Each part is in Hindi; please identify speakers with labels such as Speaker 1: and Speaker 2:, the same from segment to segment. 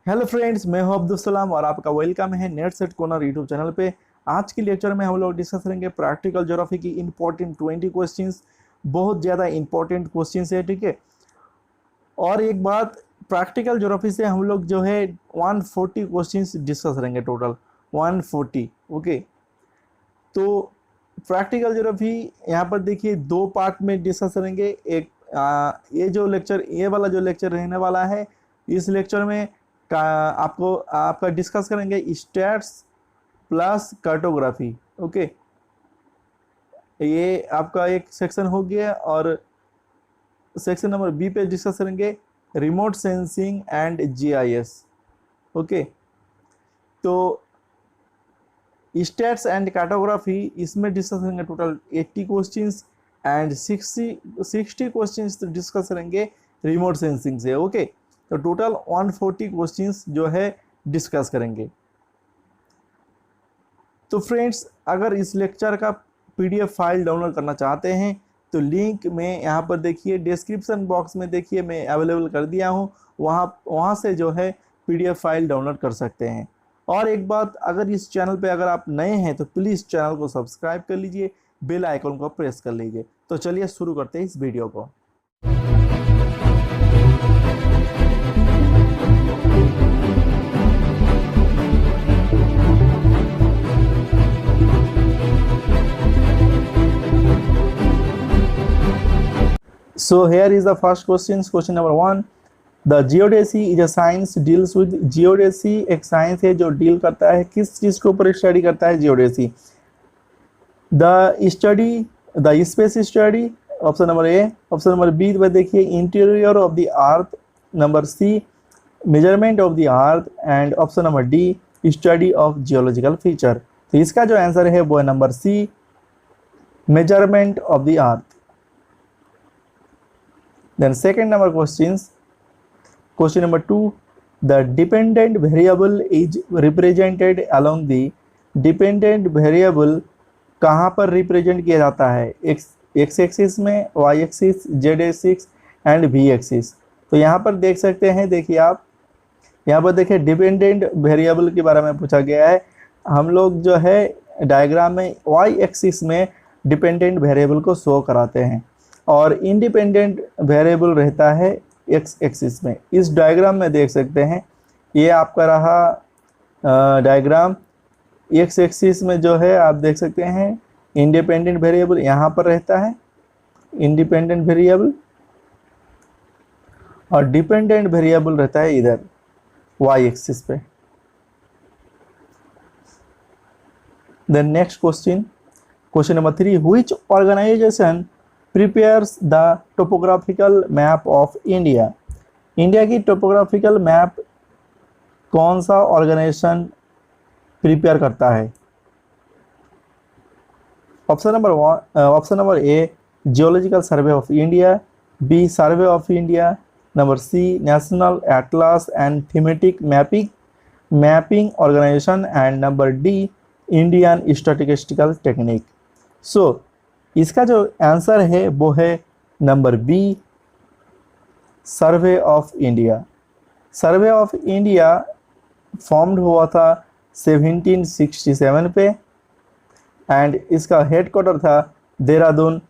Speaker 1: हेलो फ्रेंड्स, मैं हूं अब्दुल सलाम और आपका वेलकम है नेटसेट कॉर्नर यूट्यूब चैनल पे। आज के लेक्चर में हम लोग डिस्कस करेंगे प्रैक्टिकल ज्योग्राफी की इंपॉर्टेंट 20 क्वेश्चंस। बहुत ज़्यादा इंपॉर्टेंट क्वेश्चंस है, ठीक है। और एक बात, प्रैक्टिकल ज्योग्राफी से हम लोग जो है 140 क्वेश्चंस डिस्कस करेंगे, टोटल 140। ओके, तो प्रैक्टिकल ज्योग्राफी यहाँ पर देखिए दो पार्ट में डिस्कस करेंगे। एक ये वाला जो लेक्चर रहने वाला है, इस लेक्चर में आपका डिस्कस करेंगे स्टैट्स प्लस कार्टोग्राफी। ओके, ये आपका एक सेक्शन हो गया। और सेक्शन नंबर बी पे डिस्कस करेंगे remote sensing and GIS. Okay, तो स्टैट्स एंड कार्टोग्राफी इसमें डिस्कस करेंगे total 80 questions and 60 questions discuss करेंगे रिमोट सेंसिंग से। ओके, तो टोटल 140 क्वेश्चंस जो है डिस्कस करेंगे। तो फ्रेंड्स, अगर इस लेक्चर का पीडीएफ फाइल डाउनलोड करना चाहते हैं तो लिंक में यहाँ पर देखिए डिस्क्रिप्शन बॉक्स में देखिए मैं अवेलेबल कर दिया हूँ, वहाँ से जो है पीडीएफ फाइल डाउनलोड कर सकते हैं। और एक बात, अगर इस चैनल पे अगर आप नए हैं तो प्लीज़ चैनल को सब्सक्राइब कर लीजिए, बेल आइकन को प्रेस कर लीजिए। तो चलिए शुरू करते हैं इस वीडियो को। So here is the first question. Question number 1. The geodesy is a science deals with geodesy एक साइंस है जो डील करता है किस चीज़ के ऊपर स्टडी करता है geodesy? The space study, option number A. Option number B पर देखिए interior of the earth, number C measurement of the earth, and option number D study of geological feature. तो इसका जो आंसर है वो है number C, measurement of the earth. Then second number questions. Question number 2. The dependent variable is represented along the dependent variable कहाँ पर रिप्रेजेंट किया जाता है? एक्स एक्सिस में, Y axis, Z axis and V axis. तो यहाँ पर देख सकते हैं, देखिए आप यहाँ पर देखिए डिपेंडेंट वेरिएबल के बारे में पूछा गया है। हम लोग जो है डायग्राम में वाई एक्सिस में डिपेंडेंट वेरिएबल को शो कराते हैं और इंडिपेंडेंट वेरिएबल रहता है एक्स एक्सिस में। इस डायग्राम में देख सकते हैं, ये आपका रहा डायग्राम। एक्स एक्सिस में जो है आप देख सकते हैं इंडिपेंडेंट वेरिएबल यहाँ पर रहता है, इंडिपेंडेंट वेरिएबल, और डिपेंडेंट वेरिएबल रहता है इधर वाई एक्सिस पे। Then next question, question number 3. Which organisation prepares the topographical map of India? India की टोपोग्राफिकल मैप कौन सा ऑर्गेनाइजेशन प्रिपेयर करता है? Option number A Geological Survey of India, B survey of India, number C National Atlas and Thematic Mapping Organisation, and number D Indian statistical technique. So इसका जो आंसर है वो है number B, survey of India. Survey of India formed हुआ था 1767 पे एंड इसका हेडक्वार्टर था देहरादून,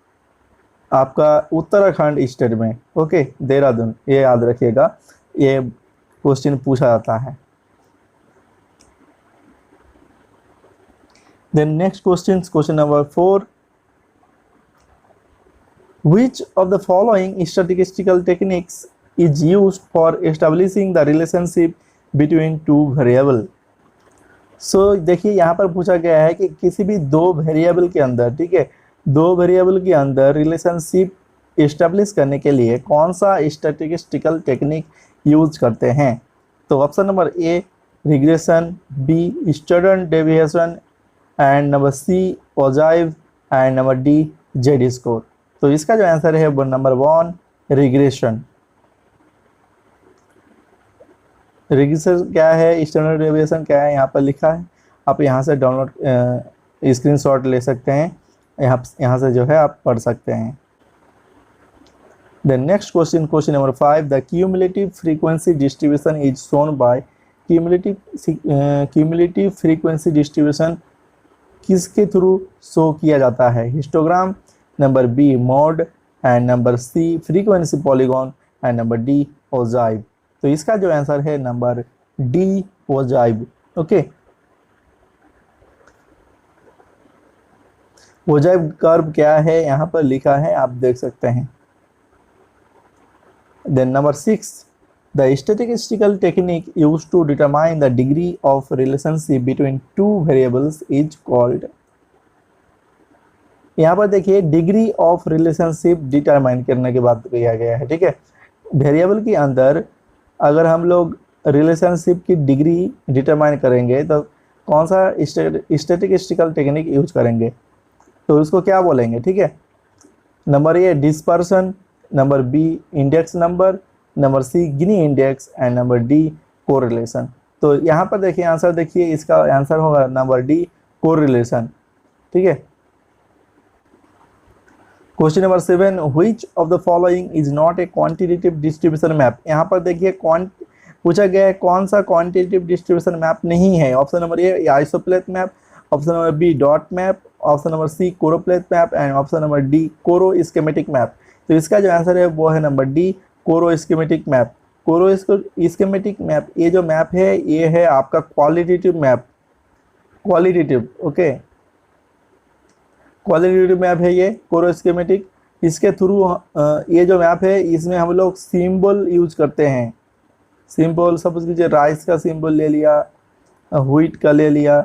Speaker 1: आपका उत्तराखंड स्टेट में। ओके, देहरादून, ये याद रखिएगा, ये क्वेश्चन पूछा जाता है। Then next question, question number 4. Which of the following statistical techniques is used for establishing the relationship between two variable? So देखिए यहाँ पर पूछा गया है कि किसी भी दो वेरिएबल के अंदर, ठीक है, दो वेरिएबल के अंदर रिलेशनशिप इस्टेब्लिश करने के लिए कौन सा स्टैटिस्टिकल टेक्निक यूज करते हैं? तो option number A regression, B standard deviation, and number C ogive, and number D Z score. तो इसका जो आंसर है वो नंबर 1 रिग्रेशन। रिग्रेशन क्या है, स्टैंडर्ड डेविएशन क्या है, यहाँ पर लिखा है, आप यहाँ से डाउनलोड स्क्रीनशॉट ले सकते हैं, यहाँ से जो है आप पढ़ सकते हैं। The next question, question number 5. The cumulative frequency distribution is shown by cumulative frequency distribution किसके थ्रू शो किया जाता है? Histogram, number B mode, and number C frequency polygon, and number D ogive. तो इसका जो आंसर है number D ogive. Okay, ogive curve क्या है यहाँ पर लिखा है, आप देख सकते हैं। Then number 6, the statistical technique used to determine the degree of relationship between two variables is called। यहाँ पर देखिए डिग्री ऑफ रिलेशनशिप डिटरमाइन करने के बाद किया गया है, ठीक है। वेरिएबल के अंदर अगर हम लोग रिलेशनशिप की डिग्री डिटरमाइन करेंगे तो कौन सा स्टैटिस्टिकल टेक्निक यूज करेंगे, तो उसको क्या बोलेंगे, ठीक है। Number A dispersion, number B index number, number C Gini index, and number D correlation. तो यहाँ पर देखिए आंसर, देखिए इसका आंसर होगा नंबर डी कोरिलेशन, ठीक है। Question number 7, which of the following is not a quantitative distribution map. यहाँ पर देखिए पूछा गया है कौन सा क्वांटिटेटिव डिस्ट्रीब्यूशन मैप नहीं है। Option number A isopleth map, option number B dot map, option number C choropleth map, and option number D choro schematic map. तो इसका जो आंसर है वो है number D choro schematic map. Choro schematic map, ये जो मैप है ये है आपका qualitative map, qualitative, okay, qualitative map है ये कोरो स्कीमेटिक। इसके थ्रू ये जो मैप है इसमें हम लोग सिंबल यूज करते हैं। सिंबल सपोज कीजिए राइस का सिंबल ले लिया, व्हीट का ले लिया,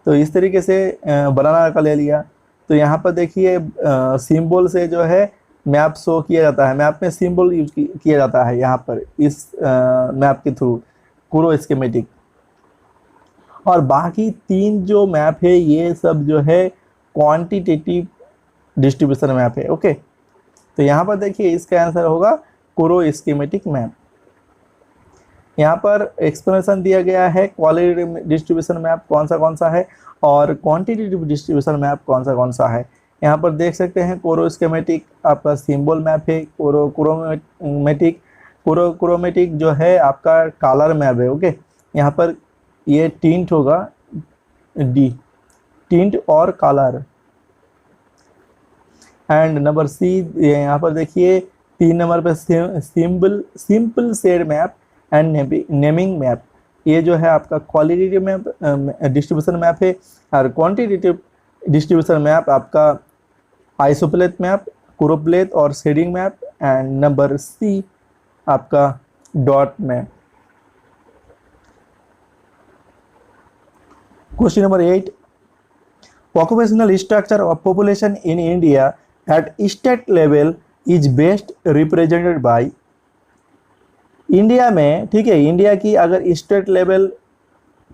Speaker 1: तो इस तरीके से बनाना का ले लिया। तो यहाँ पर देखिए सिंबल से जो है मैप शो किया जाता है, मैप में सिंबल यूज किया जाता है यहाँ पर इस मैप के थ्रू, कोरो स्कीमेटिक। और बाकी 3 जो मैप है ये सब जो है क्वांटिटेटिव डिस्ट्रीब्यूशन मैप है, ओके। तो यहाँ पर देखिए इसका आंसर होगा कोरो स्कीमेटिक मैप। यहाँ पर एक्सप्लेनेशन दिया गया है क्वालिटेटिव डिस्ट्रीब्यूशन मैप कौन सा है और क्वांटिटेटिव डिस्ट्रीब्यूशन मैप कौन सा है। यहाँ पर देख सकते हैं कोरो स्कीमेटिक आपका सिंबल मैप है, क्रोमेटिक जो है आपका कलर मैप है, ओके। यहाँ पर ये टिंट होगा, डी टिंट और कलर। एंड नंबर सी, यहाँ पर देखिए 3 नंबर पे simple shade map and naming map, ये जो है आपका क्वालिटेटिव मैप डिस्ट्रीब्यूशन मैप है। और क्वांटिटेटिव डिस्ट्रीब्यूशन मैप आपका आइसोप्लेथ मैप, कोरोप्लेथ और shading map, and number C आपका dot map. Question number 8, occupational structure of population in India at state level is best represented by। India में, ठीक है, इंडिया की अगर स्टेट लेवल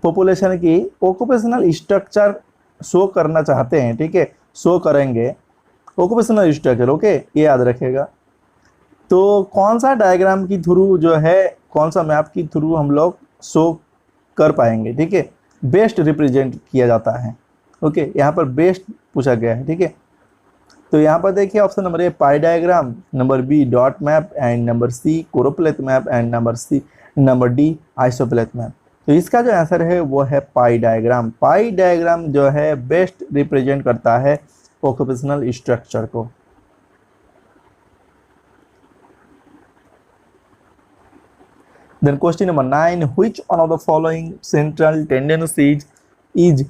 Speaker 1: पॉपुलेशन की ऑक्यूपेशनल स्ट्रक्चर शो करना चाहते हैं, ठीक है, शो करेंगे ऑक्यूपेशनल स्ट्रक्चर, ओके, ये याद रखेगा। तो कौन सा डायग्राम की थ्रू जो है, कौन सा मैप की थ्रू हम लोग शो कर पाएंगे, ठीक है, बेस्ट रिप्रेजेंट किया जाता है, ओके। यहाँ पर बेस्ट पूछा गया है, ठीक है। तो यहाँ पर देखिए option number A pie diagram, number B dot map, and number C choropleth map, and number D isopleth map. तो इसका जो आंसर है वो है पाई डायग्राम। पाई डायग्राम जो है बेस्ट रिप्रेजेंट करता है ऑक्यूपेशनल स्ट्रक्चर को। Then question number 9, which one of the following central tendencies is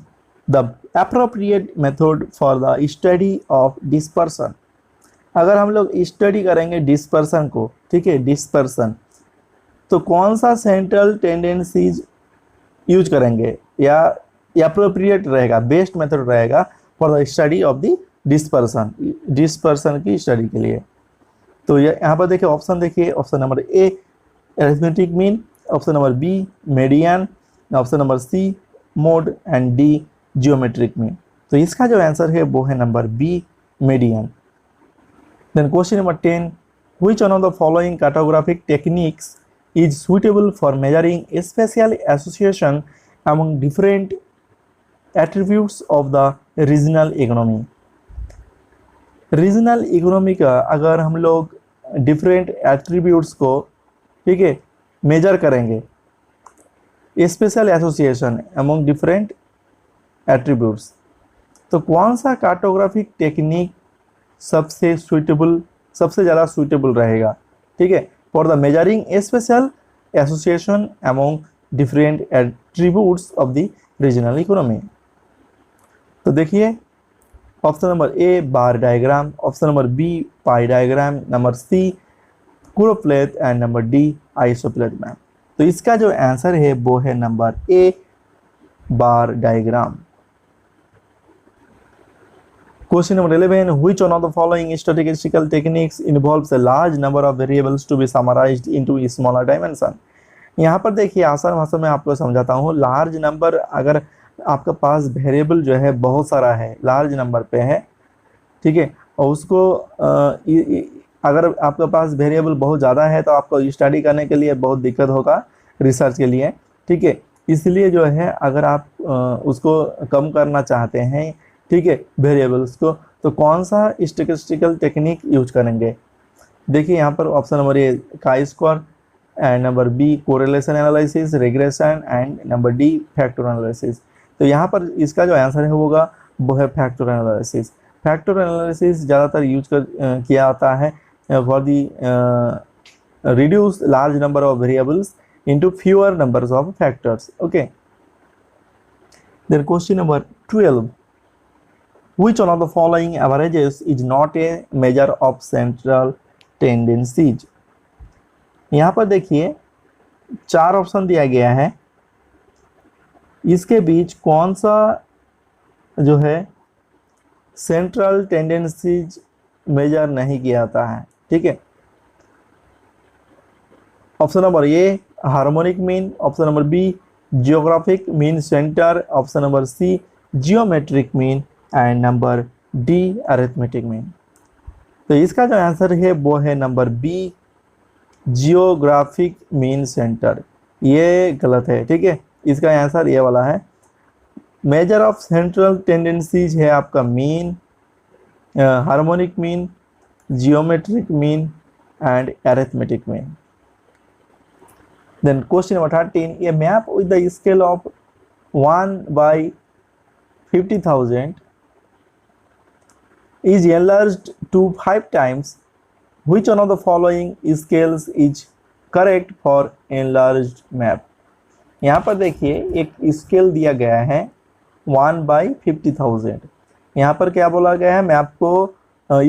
Speaker 1: the appropriate method for the study of dispersion। अगर हम लोग स्टडी करेंगे डिस्पर्सन को, ठीक है, डिस्पर्सन, तो कौन सा सेंट्रल टेंडेंसीज यूज करेंगे या अप्रोप्रिएट रहेगा, बेस्ट मेथड रहेगा for the study of the dispersion की स्टडी के लिए। तो यहाँ पर देखिए ऑप्शन, देखिए option number A arithmetic mean, option number B median, option number C mode, and D geometric mean. तो इसका जो आंसर है वो है number B median. Then question number 10, which one of the following cartographic techniques is suitable for measuring spatial association among different attributes of the regional economy. Regional economy का अगर हम लोग डिफरेंट एट्रीब्यूट्स को, ठीक है, मेजर करेंगे special association among different attributes. तो कौन सा कार्टोग्राफिक टेक्निक सबसे सुइटेबल, सबसे ज़्यादा सुइटेबल रहेगा, ठीक है, for the measuring spatial association among different attributes of the regional economy. तो देखिए option number A bar diagram, option number B pie diagram, number C choropleth and number D isopleth map. तो इसका जो आंसर है वो है number A bar diagram. Question number 11. Which one of the following statistical techniques involves a large number of variables to be summarized into a smaller dimension? यहाँ पर देखिए आसान भाषा में आपको समझाता हूँ। लार्ज नंबर, अगर आपका पास वेरिएबल जो है बहुत सारा है, लार्ज नंबर पे है, ठीक है, और उसको अगर आपके पास वेरिएबल बहुत ज़्यादा है तो आपको स्टडी करने के लिए बहुत दिक्कत होगा रिसर्च के लिए, ठीक है। इसलिए जो है अगर आप उसको कम करना चाहते हैं, ठीक है, वेरिएबल्स को, तो कौन सा स्टैटिस्टिकल टेक्निक यूज करेंगे। देखिए यहाँ पर option number A chi square and number B correlation analysis, regression and number D factor analysis. तो यहाँ पर इसका जो आंसर है होगा वो है फैक्टर एनालिसिस। फैक्टर एनालिसिस ज़्यादातर यूज किया जाता है for the reduce large number of variables into fewer numbers of factors. Okay, then question number 12. Which one of the following averages is not a measure of central tendencies? यहाँ पर देखिए 4 ऑप्शन दिया गया है, इसके बीच कौन सा जो है सेंट्रल टेंडेंसीज मेजर नहीं किया जाता है, ठीक है। Option number A harmonic mean, option number B geographic mean centre, option number C geometric mean and number D arithmetic mean. तो इसका जो आंसर है वो है number B geographic mean centre. ये गलत है, ठीक है, इसका आंसर ये वाला है। मेजर ऑफ सेंट्रल टेंडेंसीज है आपका mean, harmonic mean, geometric mean and arithmetic mean. Then question number 13. A map with the scale of 1/50,000 is enlarged to 5 times. Which one of the following scales is correct for enlarged map? यहाँ पर देखिए एक स्केल दिया गया है 1/50,000। यहाँ पर क्या बोला गया है, मैप को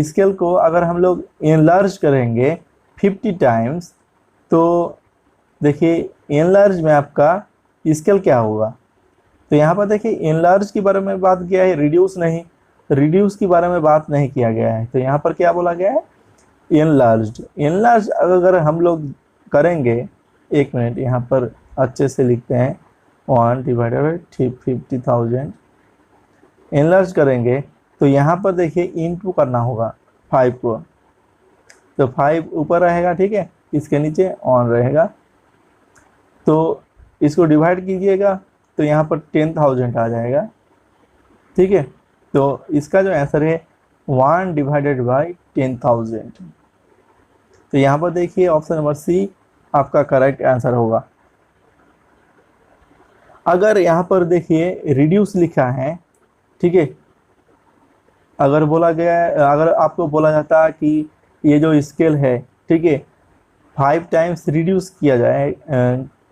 Speaker 1: स्केल को अगर हम लोग एनलार्ज करेंगे 50 टाइम्स, तो देखिए एनलार्ज मैप का स्केल क्या होगा। तो यहाँ पर देखिए एनलार्ज के बारे में बात किया है, रिड्यूस नहीं, रिड्यूस के बारे में बात नहीं किया गया है। तो यहाँ पर क्या बोला गया है, एनलार्ज्ड। एनलार्ज अगर हम लोग करेंगे, एक मिनट यहाँ पर अच्छे से लिखते हैं, 1/50,000 एनलार्ज करेंगे तो यहाँ पर देखिए इनटू करना होगा 5 को, तो 5 ऊपर रहेगा, ठीक है, इसके नीचे ऑन रहेगा, तो इसको डिवाइड कीजिएगा तो यहाँ पर 10,000 आ जाएगा, ठीक है। तो इसका जो आंसर है 1/10,000। तो यहाँ पर देखिए ऑप्शन नंबर सी आपका करेक्ट आंसर होगा। अगर यहाँ पर देखिए रिड्यूस लिखा है, ठीक है, अगर बोला गया है, अगर आपको बोला जाता कि ये जो स्केल है, ठीक है, 5 टाइम्स रिड्यूस किया जाए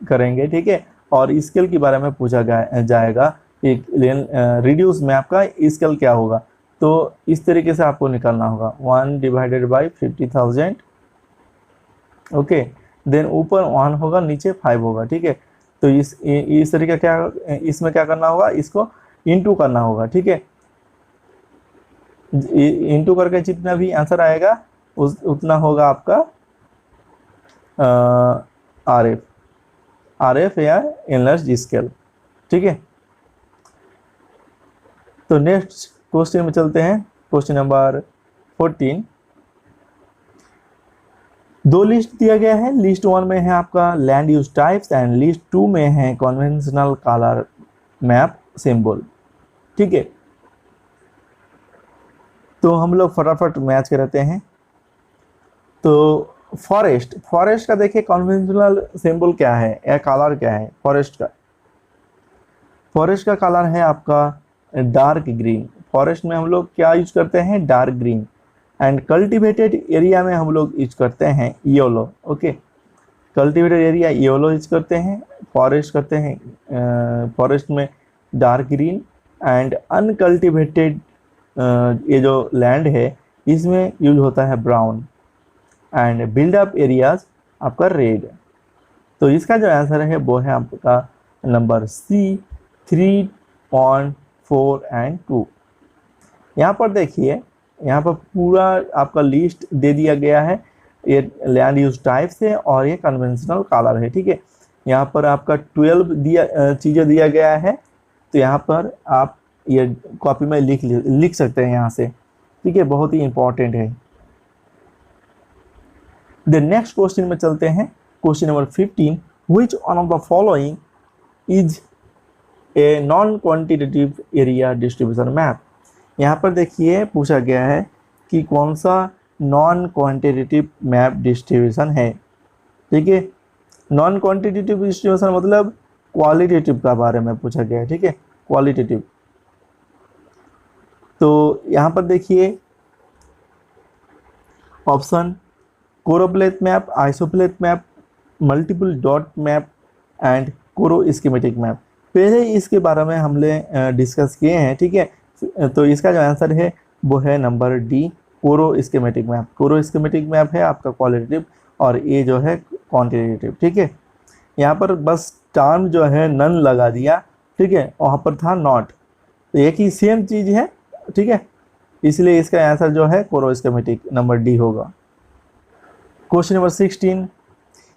Speaker 1: करेंगे, ठीक है, और स्केल के बारे में पूछा जाएगा एक रिड्यूस मैप का स्केल क्या होगा, तो इस तरीके से आपको निकालना होगा 1/50,000। ओके, देन ऊपर 1 होगा, नीचे 5 होगा, ठीक है। तो इस तरीके क्या, इसमें क्या करना होगा, इसको इनटू करना होगा, ठीक है। इनटू करके जितना भी आंसर आएगा उतना होगा आपका आरएफ या एनलार्ज स्केल, ठीक है। तो नेक्स्ट क्वेश्चन में चलते हैं, क्वेश्चन नंबर 14। 2 लिस्ट दिया गया है, लिस्ट 1 में है आपका land use types and list 2 में है कन्वेंशनल कलर मैप सिंबल, ठीक है। तो हम लोग फटाफट मैच करते हैं। तो फॉरेस्ट का देखिए कन्वेंशनल सिंबल क्या है या कलर क्या है फॉरेस्ट का, फॉरेस्ट का कलर है आपका डार्क ग्रीन, फॉरेस्ट में हम लोग क्या यूज करते हैं, dark green. And cultivated area में हम लोग यूज करते हैं yellow. Okay, cultivated area yellow use करते हैं, फॉरेस्ट करते हैं फॉरेस्ट में डार्क ग्रीन। एंड अनकल्टिवेटेड ये जो लैंड है इसमें यूज होता है ब्राउन। एंड बिल्डअप एरियाज आपका रेड। तो इसका जो आंसर है वो है आपका नंबर सी 3.4 एंड 2। यहाँ पर देखिए, यहाँ पर पूरा आपका लिस्ट दे दिया गया है, ये लैंड यूज टाइप से और ये कन्वेंशनल कलर है। ठीक है, यहाँ पर आपका 12 चीज़ें दिया गया है, तो यहाँ पर आप ये कॉपी में लिख सकते हैं यहाँ से। ठीक है, बहुत ही इंपॉर्टेंट है। द नेक्स्ट क्वेश्चन में चलते हैं, question number 15, which one of the following is a non quantitative area distribution map. यहाँ पर देखिए पूछा गया है कि कौन सा नॉन क्वांटिटेटिव मैप डिस्ट्रीब्यूशन है। ठीक है, नॉन क्वांटिटेटिव डिस्ट्रीब्यूशन मतलब क्वालिटेटिव का बारे में पूछा गया है। ठीक है, क्वालिटेटिव। तो यहाँ पर देखिए option choropleth map, isopleth map, multiple dot map and choro schematic map. पहले इसके बारे में हमने डिस्कस किए हैं। ठीक है, तो इसका जो आंसर है वो है number D, choro schematic map. Choro schematic map है आपका क्वालिटेटिव और ये जो है क्वांटिटेटिव। ठीक है, यहाँ पर बस टर्म जो है नन लगा दिया। ठीक है, वहाँ पर था नॉट, तो एक ही सेम चीज़ है। ठीक है, इसलिए इसका आंसर जो है कोरो स्कीमेटिक नंबर डी होगा। Question number 16,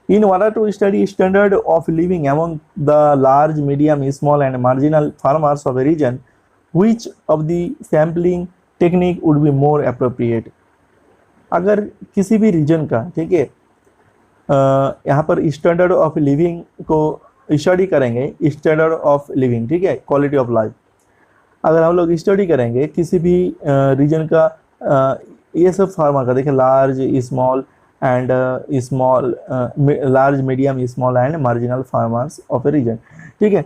Speaker 1: in order to study standard of living among the large, medium, small and marginal farmers of a region, which of the sampling technique would be more appropriate। अगर किसी भी रीजन का, ठीक है, यहाँ पर स्टैंडर्ड ऑफ लिविंग को स्टडी करेंगे, स्टैंडर्ड ऑफ लिविंग, ठीक है, क्वालिटी ऑफ लाइफ, अगर हम लोग स्टडी करेंगे किसी भी रीजन का, ये सब फार्मर का, देखिए large, small and small, large, medium, small and marginal farmers of a region. ठीक है,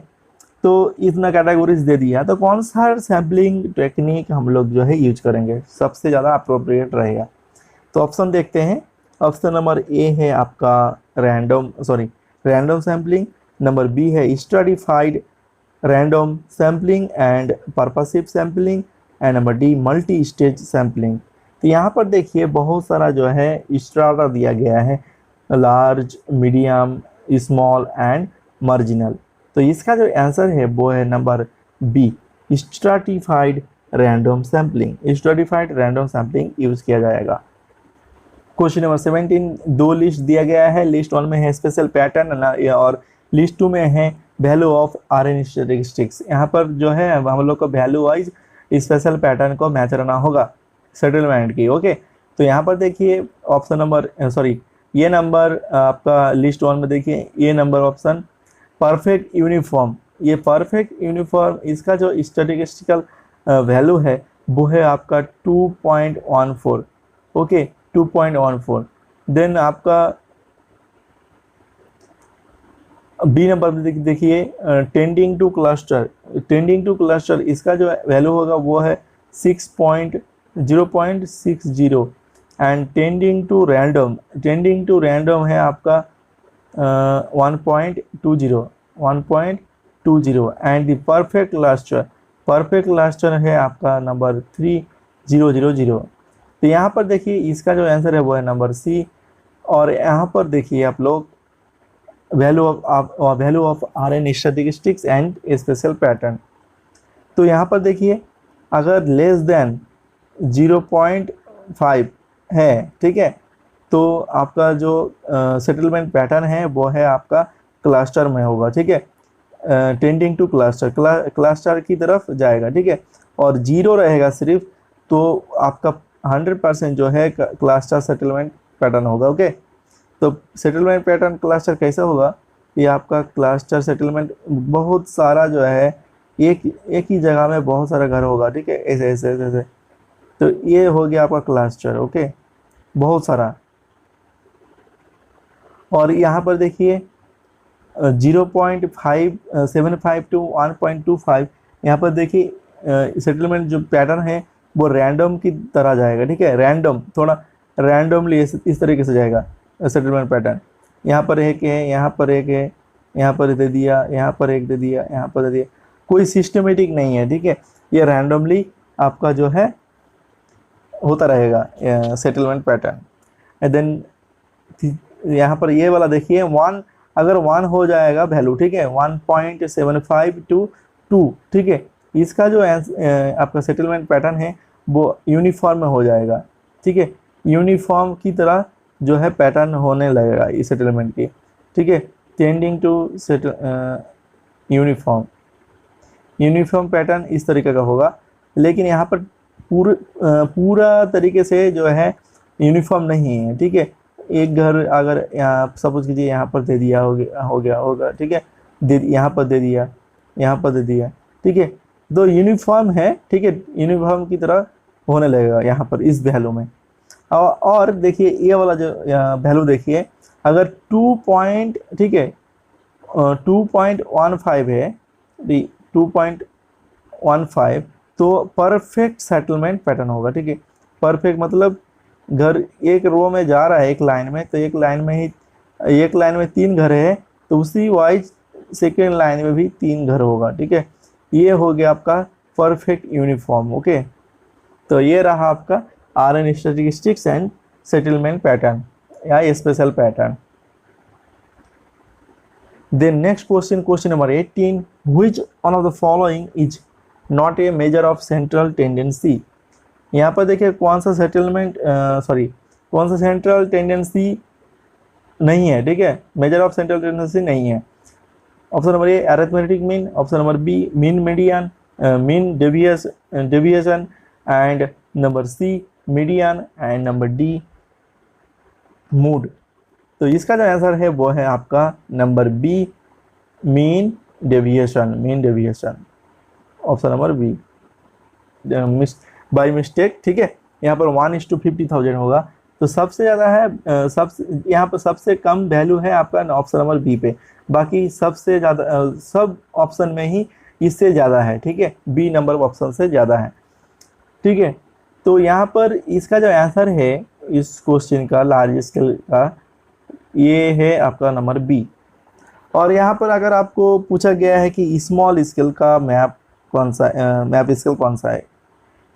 Speaker 1: तो इतना कैटेगरीज दे दिया, तो कौन सा सैम्पलिंग टेक्निक हम लोग जो है यूज करेंगे सबसे ज़्यादा अप्रोप्रिएट रहेगा। तो ऑप्शन देखते हैं। ऑप्शन नंबर ए है आपका रैंडम सैम्पलिंग, नंबर बी है stratified random sampling and purposive sampling and number D multi stage sampling. तो यहाँ पर देखिए बहुत सारा जो है स्ट्राटा दिया गया है, large, medium, small and marginal. तो इसका जो आंसर है वो है number B, stratified random sampling. Stratified random sampling use किया जाएगा। क्वेश्चन नंबर 17, दो लिस्ट दिया गया है। लिस्ट 1 में है स्पेशल पैटर्न और लिस्ट 2 में है वैल्यू ऑफ RN स्टैटिस्टिक्स। यहाँ पर जो है हम लोग को वैल्यू वाइज स्पेशल पैटर्न को मैच करना होगा सेटलमेंट की। ओके, तो यहाँ पर देखिए ऑप्शन नंबर ये नंबर आपका लिस्ट 1 में देखिए ये नंबर ऑप्शन परफेक्ट यूनिफॉर्म। ये परफेक्ट यूनिफॉर्म इसका जो स्टैटिस्टिकल वैल्यू है वो है आपका 2.14। ओके, 2.14। देन आपका बी नंबर में देखिए टेंडिंग टू क्लस्टर, इसका जो वैल्यू होगा वो है 0.60 एंड टेंडिंग टू रैंडम है आपका 1.20 एंड द परफेक्ट क्लस्टर है आपका नंबर 3000। तो यहाँ पर देखिए इसका जो आंसर है वो है नंबर सी। और यहाँ पर देखिए आप लोग value of RN statistics and special pattern. तो यहाँ पर देखिए अगर लेस देन 0.5 है, ठीक है, तो आपका जो सेटलमेंट पैटर्न है वो है आपका क्लस्टर में होगा। ठीक है, टेंडिंग टू क्लस्टर की तरफ जाएगा। ठीक है, और 0 रहेगा सिर्फ, तो आपका 100% जो है क्लस्टर सेटलमेंट पैटर्न होगा। ओके, तो सेटलमेंट पैटर्न क्लस्टर कैसा होगा, ये आपका क्लस्टर सेटलमेंट बहुत सारा जो है एक ही जगह में बहुत सारा घर होगा। ठीक है, ऐसे तो ये हो गया आपका क्लस्टर। ओके, बहुत सारा। और यहाँ पर देखिए 0.575 टू 1.25। यहाँ पर देखिए सेटलमेंट जो पैटर्न है वो रैंडम की तरह जाएगा, ठीक है, रैंडम, थोड़ा रैंडमली इस तरीके से जाएगा सेटलमेंट पैटर्न। यहाँ पर एक है, यहाँ पर एक है, यहाँ पर दे दिया, यहाँ पर एक दे दिया, यहाँ पर दे दिया, कोई सिस्टमेटिक नहीं है, ठीक है, ये रैंडमली आपका जो है होता रहेगा सेटलमेंट पैटर्न। एंड देन यहाँ पर ये वाला देखिए 1, अगर 1 हो जाएगा वैल्यू, ठीक है, 1.75 टू 2, ठीक है, इसका जो आपका सेटलमेंट पैटर्न है वो यूनिफॉर्म में हो जाएगा, ठीक है, यूनिफॉर्म की तरह जो है पैटर्न होने लगेगा इस सेटलमेंट की, ठीक है, टेंडिंग टू यूनिफॉर्म पैटर्न इस तरीके का होगा। लेकिन यहाँ पर पूरा तरीके से जो है यूनिफॉर्म नहीं है, ठीक है, एक घर अगर यहाँ सपोज कीजिए यहाँ पर दे दिया होगा, ठीक है, यहाँ पर दे दिया, यहाँ पर दे दिया, ठीक है, तो यूनिफॉर्म है, ठीक है, यूनिफॉर्म की तरह होने लगेगा यहाँ पर इस वैल्यू में। और देखिए ये वाला जो वैल्यू देखिए, अगर 2 ठीक है 2.15 है, 2.15 तो परफेक्ट सेटलमेंट पैटर्न होगा, ठीक है, परफेक्ट मतलब घर एक रो में जा रहा है एक लाइन में, तो एक लाइन में 3 घर है, तो उसी वाइज सेकेंड लाइन में भी 3 घर होगा, ठीक है, ये हो गया आपका परफेक्ट यूनिफॉर्म। ओके, तो ये रहा आपका RN statistics and settlement pattern या spatial pattern. Then next question number 18, which one of the following is not a measure of central tendency? यहाँ पर देखिए कौन सा सेंट्रल टेंडेंसी नहीं है, ठीक है, मेजर ऑफ सेंट्रल टेंडेंसी नहीं है। Option number A arithmetic mean, option number B mean median, mean deviation, and number C median, and number D mood. तो इसका जो आंसर है वो है आपका number B mean deviation, option number B by mistake, ठीक है, यहाँ पर 1:50,000 होगा, तो सबसे ज़्यादा है यहाँ पर सबसे कम वैल्यू है आपका ऑप्शन नंबर बी पे, बाकी सबसे ज़्यादा सब ऑप्शन में ही इससे ज़्यादा है, ठीक है, बी नंबर ऑप्शन से ज़्यादा है, ठीक है। तो यहाँ पर इसका जो आंसर है इस क्वेश्चन का लार्ज स्केल का ये है आपका नंबर बी। और यहाँ पर अगर आपको पूछा गया है कि स्मॉल स्केल का मैप स्केल कौन सा है,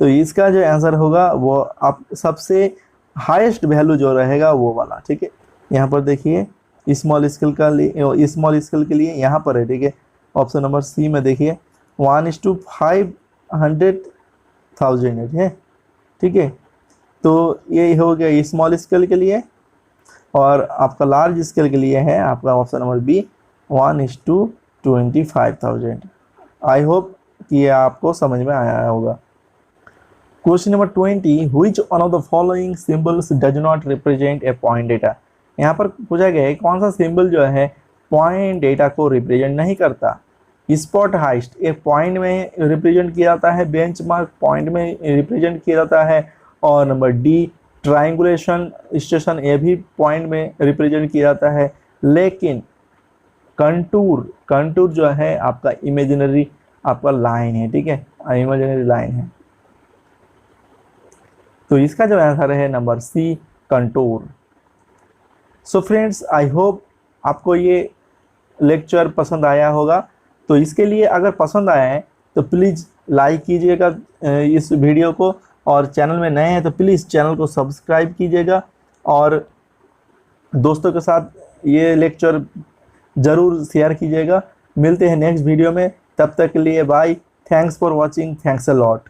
Speaker 1: तो इसका जो आंसर होगा वो आप सबसे हाईएस्ट वैल्यू जो रहेगा वो वाला, ठीक है। यहाँ पर देखिए स्मॉल स्केल के लिए यहाँ पर है, ठीक है, ऑप्शन नंबर सी में देखिए 1:500,000 है, ठीक है, तो ये हो गया स्मॉल स्केल के लिए। और आपका लार्ज स्केल के लिए है आपका option number B 1:25,000। I hope कि ये आपको समझ में आया होगा। Question number 20, which one of the following symbols does not represent a point data. यहाँ पर पूछा गया है कौन सा सिंबल जो है पॉइंट डेटा को रिप्रेजेंट नहीं करता। स्पॉट हाइस्ट एक पॉइंट में रिप्रेजेंट किया जाता है, बेंचमार्क पॉइंट में रिप्रेजेंट किया जाता है, और नंबर डी ट्रायंगुलेशन स्टेशन ये भी पॉइंट में रिप्रेजेंट किया जाता है। लेकिन कंटूर जो है आपका इमेजिनरी आपका लाइन है, ठीक है, इमेजिनरी लाइन है। तो इसका जो आंसर है number C contour. So friends, I hope आपको ये लेक्चर पसंद आया होगा। तो इसके लिए अगर पसंद आया है तो प्लीज़ लाइक कीजिएगा इस वीडियो को, और चैनल में नए हैं तो प्लीज़ चैनल को सब्सक्राइब कीजिएगा, और दोस्तों के साथ ये लेक्चर ज़रूर शेयर कीजिएगा। मिलते हैं नेक्स्ट वीडियो में, तब तक के लिए bye. Thanks for watching, thanks a lot.